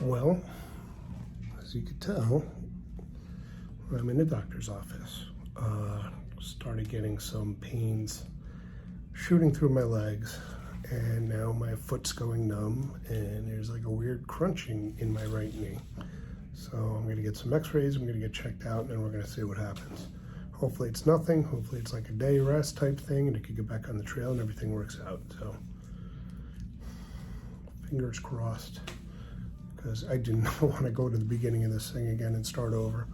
Well, as you can tell, I'm in the doctor's office. Started getting some pains shooting through my legs, and now my foot's going numb, and there's like a weird crunching in my right knee. So I'm gonna get some x-rays, I'm gonna get checked out, and then we're gonna see what happens. Hopefully it's nothing, hopefully it's like a day rest type thing, and I could get back on the trail and everything works out. So fingers crossed, because I do not want to go to the beginning of this thing again and start over.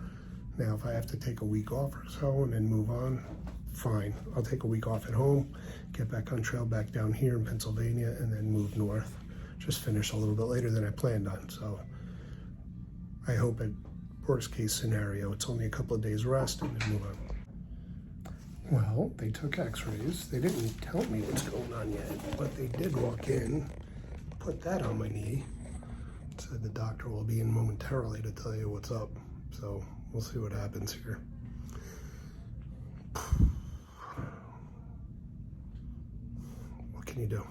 Now, if I have to take a week off or so and then move on, fine. I'll take a week off at home, get back on trail back down here in Pennsylvania, and then move north. Just finish a little bit later than I planned on. So I hope at worst case scenario, it's only a couple of days rest and then move on. Well, they took x-rays. They didn't tell me what's going on yet, but they did walk in, put that on my knee. Said the doctor will be in momentarily to tell you what's up. So we'll see what happens here. What can you do?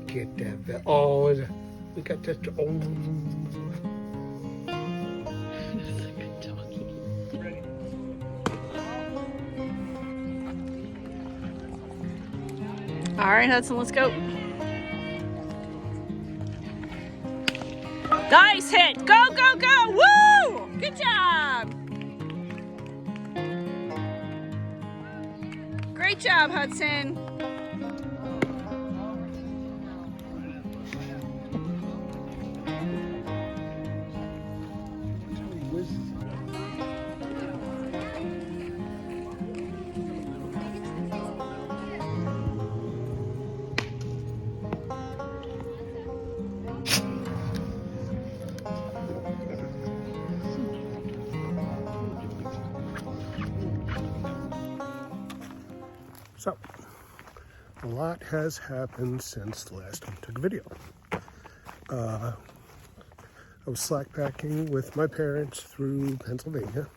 Get that. Oh, we got that. Oh. All right, Hudson, let's go. Nice hit. Go, go, go. Woo! Good job. Great job, Hudson. So, a lot has happened since the last time I took a video. I was slack packing with my parents through Pennsylvania,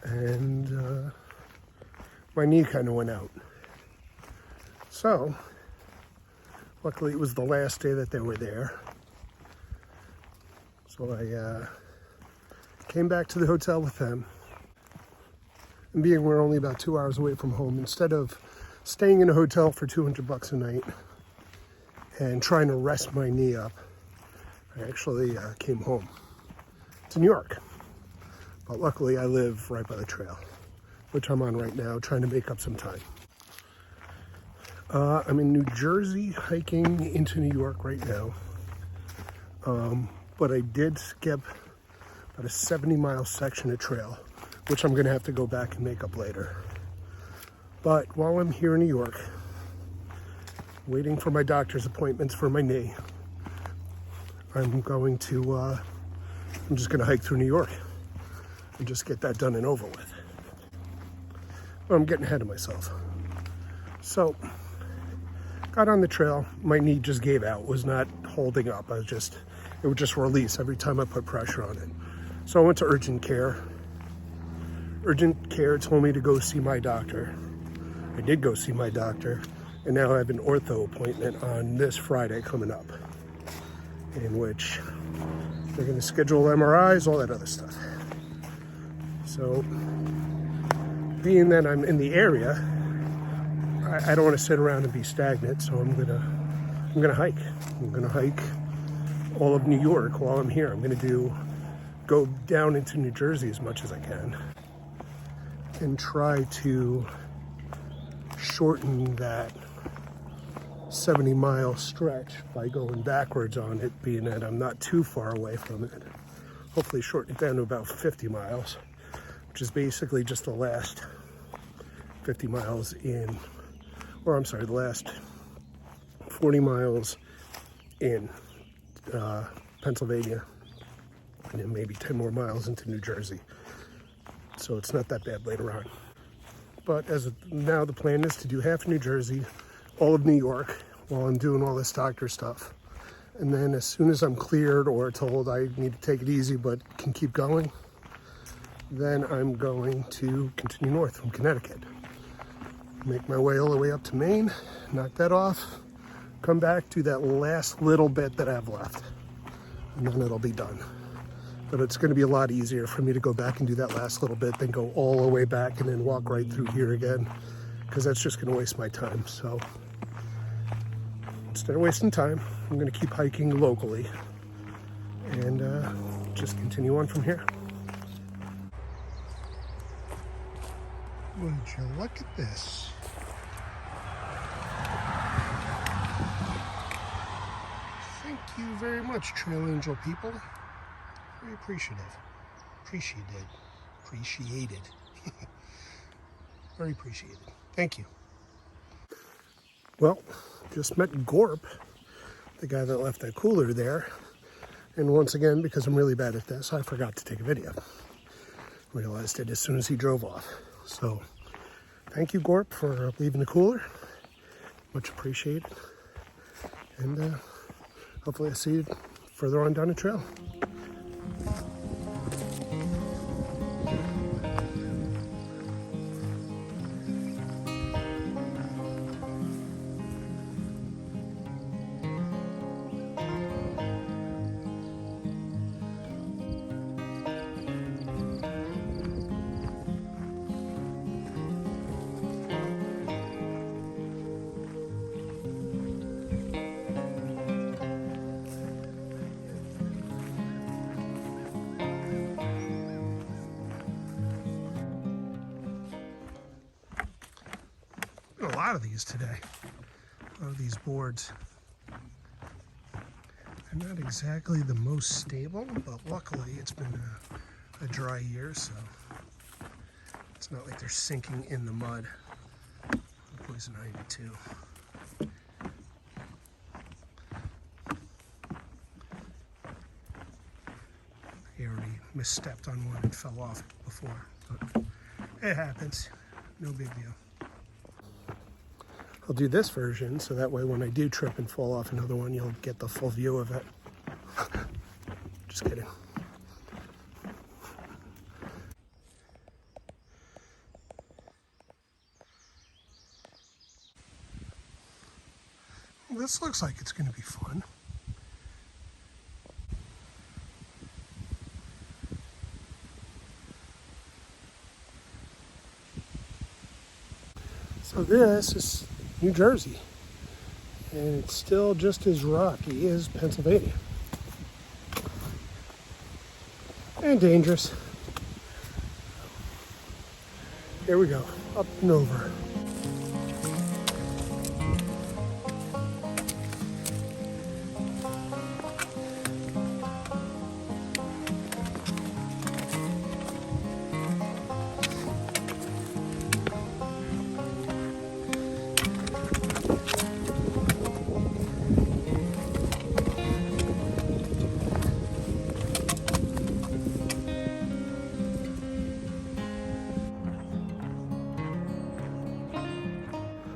and my knee kind of went out. So, luckily it was the last day that they were there. So I came back to the hotel with them. And being we're only about 2 hours away from home, instead of staying in a hotel for $200 a night and trying to rest my knee up, I actually came home to New York. But luckily I live right by the trail, which I'm on right now, trying to make up some time. I'm in New Jersey hiking into New York right now. But I did skip about a 70-mile section of trail, which I'm gonna have to go back and make up later. But while I'm here in New York, waiting for my doctor's appointments for my knee, I'm just gonna hike through New York and just get that done and over with. But I'm getting ahead of myself. So, got on the trail, my knee just gave out, was not holding up. It would just release every time I put pressure on it. So I went to urgent care. Urgent care told me to go see my doctor. I did go see my doctor, and now I have an ortho appointment on this Friday coming up, in which they're going to schedule MRIs, all that other stuff. So, being that I'm in the area, I don't want to sit around and be stagnant, so I'm gonna hike. I'm gonna hike all of New York while I'm here. I'm gonna go down into New Jersey as much as I can and try to shorten that 70-mile stretch by going backwards on it, being that I'm not too far away from it. Hopefully shorten it down to about 50 miles, which is basically just the last 50 miles in, or I'm sorry, the last 40 miles in Pennsylvania, and then maybe 10 more miles into New Jersey. So it's not that bad later on. But as of now, the plan is to do half of New Jersey, all of New York, while I'm doing all this doctor stuff. And then as soon as I'm cleared or told I need to take it easy but can keep going, then I'm going to continue north from Connecticut. Make my way all the way up to Maine, knock that off, come back, do that last little bit that I have left, and then it'll be done. But it's going to be a lot easier for me to go back and do that last little bit than go all the way back and then walk right through here again, because that's just going to waste my time. So instead of wasting time, I'm going to keep hiking locally and just continue on from here. Would you look at this? Thank you very much, Trail Angel people. Very appreciative. Appreciated. Very appreciated. Thank you. Well, just met Gorp, the guy that left that cooler there. And once again, because I'm really bad at this, I forgot to take a video. Realized it as soon as he drove off. So, thank you, Gorp, for leaving the cooler. Much appreciated. And hopefully I see you further on down the trail. A lot of these today, a lot of these boards. They're not exactly the most stable, but luckily it's been a dry year, so it's not like they're sinking in the mud. Poison ivy too. He already misstepped on one and fell off before, but it happens, no big deal. I'll do this version so that way when I do trip and fall off another one, you'll get the full view of it. Just kidding. Well, this looks like it's going to be fun. So this is New Jersey, and it's still just as rocky as Pennsylvania. And dangerous. Here we go, up and over.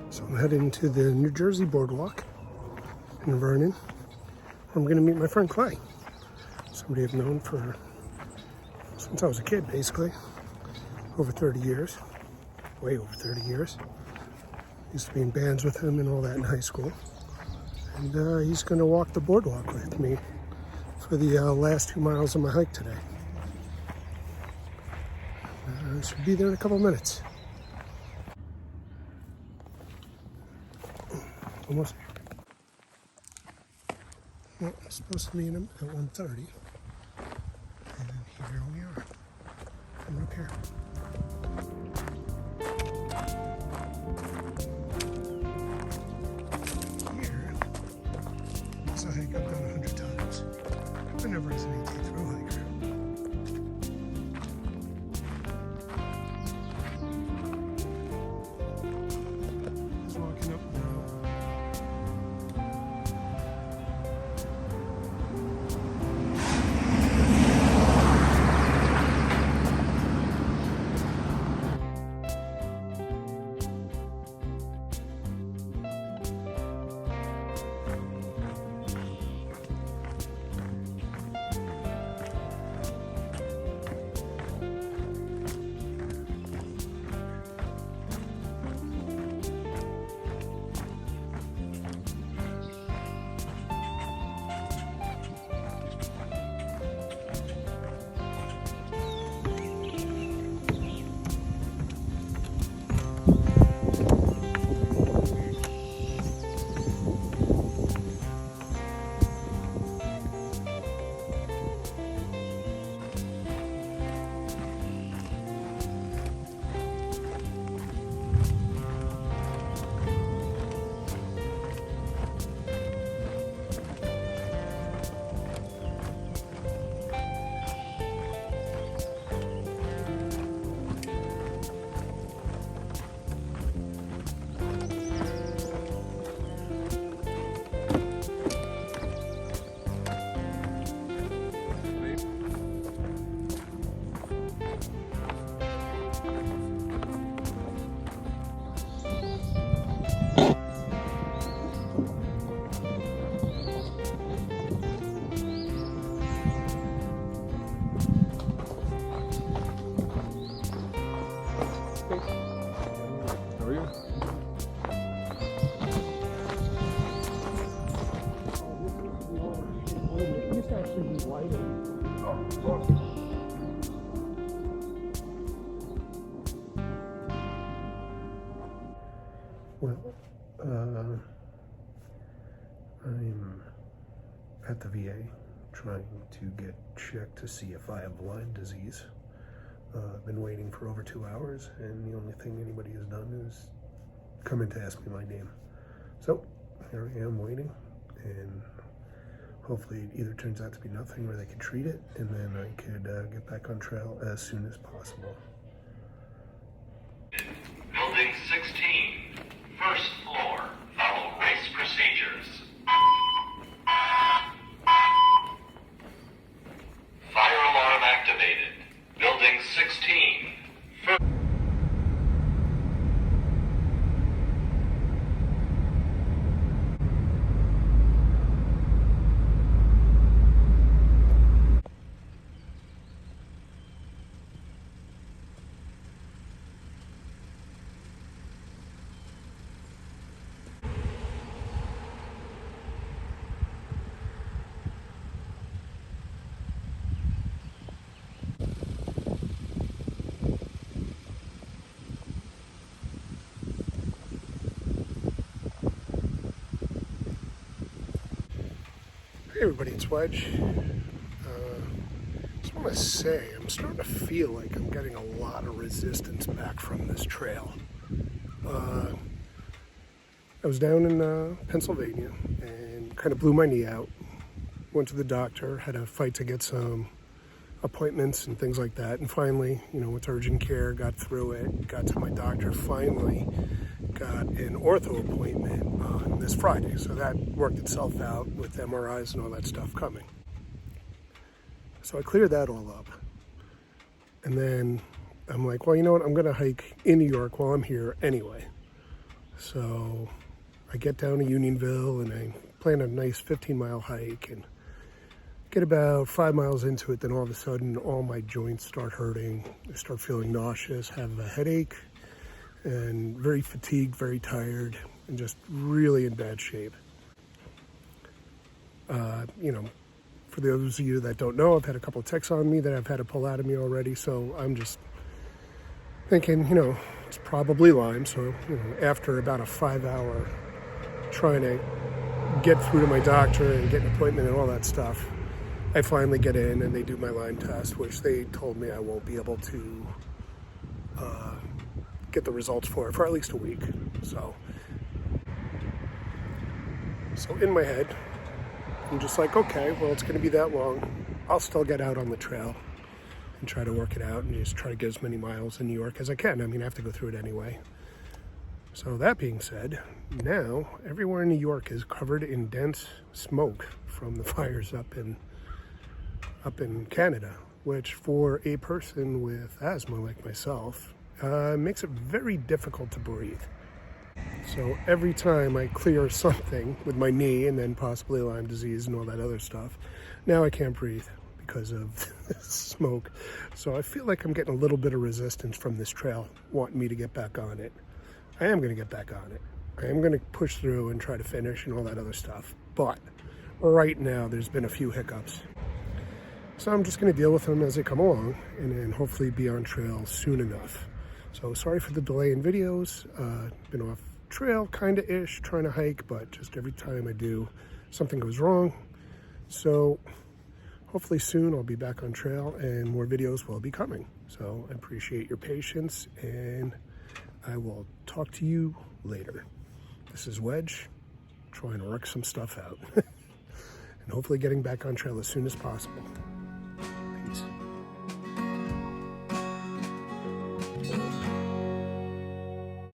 So I'm heading to the New Jersey boardwalk in Vernon. I'm going to meet my friend Clea, somebody I've known since I was a kid, basically, over 30 years, way over 30 years. Used to be in bands with him and all that in high school. And he's going to walk the boardwalk with me for the last 2 miles of my hike today. I should be there in a couple minutes. Almost. Well, I'm supposed to meet him at 1:30. And here we are. Coming up here. Here is a hike I've done 100 times. I never as an AT through hiker. He's walking up now. Well, I'm at the VA trying to get checked to see if I have Lyme disease. I've been waiting for over 2 hours, and the only thing anybody has done is come in to ask me my name. So here I am waiting, and hopefully it either turns out to be nothing or they can treat it, and then I could get back on trail as soon as possible. Building 16, first floor. Follow race procedures. Fire alarm activated. Building 16. Hey everybody, it's Wedge. Just want to say, I'm starting to feel like I'm getting a lot of resistance back from this trail. I was down in Pennsylvania and kind of blew my knee out. Went to the doctor, had a fight to get some appointments and things like that. And finally, with urgent care, got through it, got to my doctor, finally got an ortho appointment on this Friday. So that worked itself out with MRIs and all that stuff coming. So I cleared that all up. And then I'm like, well, you know what? I'm going to hike in New York while I'm here anyway. So I get down to Unionville and I plan a nice 15-mile hike and get about 5 miles into it. Then all of a sudden, all my joints start hurting. I start feeling nauseous, have a headache, and very fatigued, very tired, and just really in bad shape. For those of you that don't know, I've had a couple of ticks on me that I've had to pull out of me already, so I'm just thinking, it's probably Lyme. So, after about a 5-hour trying to get through to my doctor and get an appointment and all that stuff, I finally get in and they do my Lyme test, which they told me I won't be able to get the results for at least a week. So in my head, I'm just like, okay, well, it's going to be that long. I'll still get out on the trail and try to work it out and just try to get as many miles in New York as I can. I mean, I have to go through it anyway. So that being said, now everywhere in New York is covered in dense smoke from the fires up in Canada, which for a person with asthma like myself, makes it very difficult to breathe. So every time I clear something with my knee and then possibly Lyme disease and all that other stuff, now I can't breathe because of smoke. So I feel like I'm getting a little bit of resistance from this trail wanting me to get back on it. I am going to get back on it. I am going to push through and try to finish and all that other stuff. But right now there's been a few hiccups. So I'm just going to deal with them as they come along and then hopefully be on trail soon enough. So sorry for the delay in videos. Been off trail kind of ish, trying to hike, but just every time I do, something goes wrong. So hopefully soon I'll be back on trail and more videos will be coming. So I appreciate your patience and I will talk to you later. This is Wedge, trying to work some stuff out and hopefully getting back on trail as soon as possible.